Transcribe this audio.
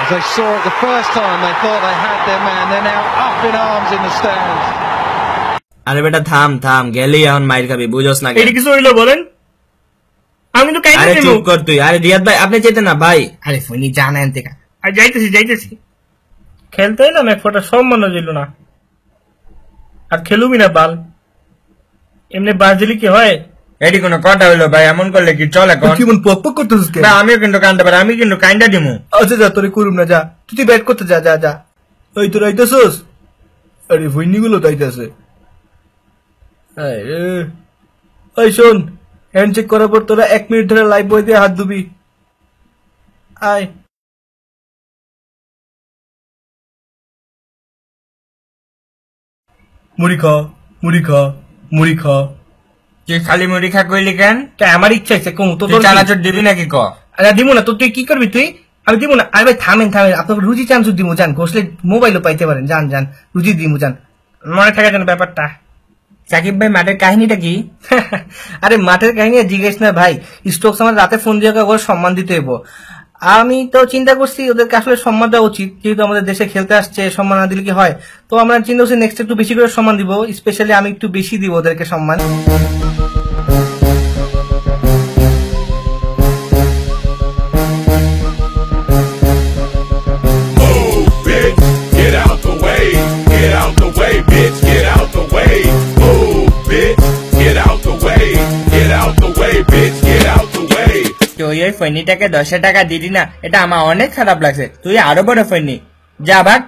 As they saw it the first time, they thought they had their man. They're now up in arms in the stands. আরে বেটা থাম থাম, গেলেই এখন মাইর খাবি, বুঝোস না? এটা কিছু হইলো বলেন? আমি তো কাইন্ডা আরে দেব। চুপ কর তুই। আরে রিয়াদ ভাই আপনি যেতেন না ভাই। আরে ফোনই জানা এনতে কা। আর যাইতেছি। খেলতে এলাম এক ফোঁটা সম্মানও দিল না। আর খেলুবি না বাল। এমনি বাজলি কি হয়? এটি কোনো কথা হইলো ভাই? এমন করলে কি চলে? কি মন পক পক করতেছিস কেন? না আমিও কিন্তু কান্দতে পারি, আমি কিন্তু কাইন্ডা দিমু। আচ্ছা যা, তোরে করুম না, যা তুই ব্যাট করতে যা যা যা। ওই তোর আইতাছস? আরে ভইনি গুলো তাইতাছে। এই শোন, হ্যান্ড চেক করার পর তোরা 1 মিনিট ধরে লাইভ বয় দিয়ে হাত ধুবি। আয় মুড়ি খা মুড়ি খা মুড়ি খা। তুই খালি মুড়ি খা কইলি কেন? আমার ইচ্ছা হয়েছে কম তো তুই চানাচুর দিবি নাকি ক? আরে দিব না তো, তুই কি করবি তুই? আমি দিব না। আরে ভাই থামেন আপনাকে রুজি চানাচুর দিব, যান ঘষলে মোবাইলও পাইতে পারেন, যান রুজি দিব, যান মনে থাকা যেন ব্যাপারটা। সাকিব ভাই মাঠের কাহিনীটা কি? আরে মাঠের কাহিনী জিজ্ঞেস না ভাই, স্টোকস আমার রাতে ফোন দিয়ে ওর সম্মান দিতে হইব। আমি তো চিন্তা করছি ওদেরকে আসলে সম্মান দেওয়া উচিত, যেহেতু আমাদের দেশে খেলতে আসছে, সম্মান না দিলে কি হয়? তো আমরা চিন্তা করছি নেক্সট একটু বেশি করে সম্মান দিব, স্পেশালি আমি একটু বেশি দিব ওদেরকে সম্মান। তুই ওই ফৈনিটাকে 10 টাকা দিলি না, এটা আমার অনেক খারাপ লাগছে। তুই আরো বড় ফৈনি, যা ভাগ।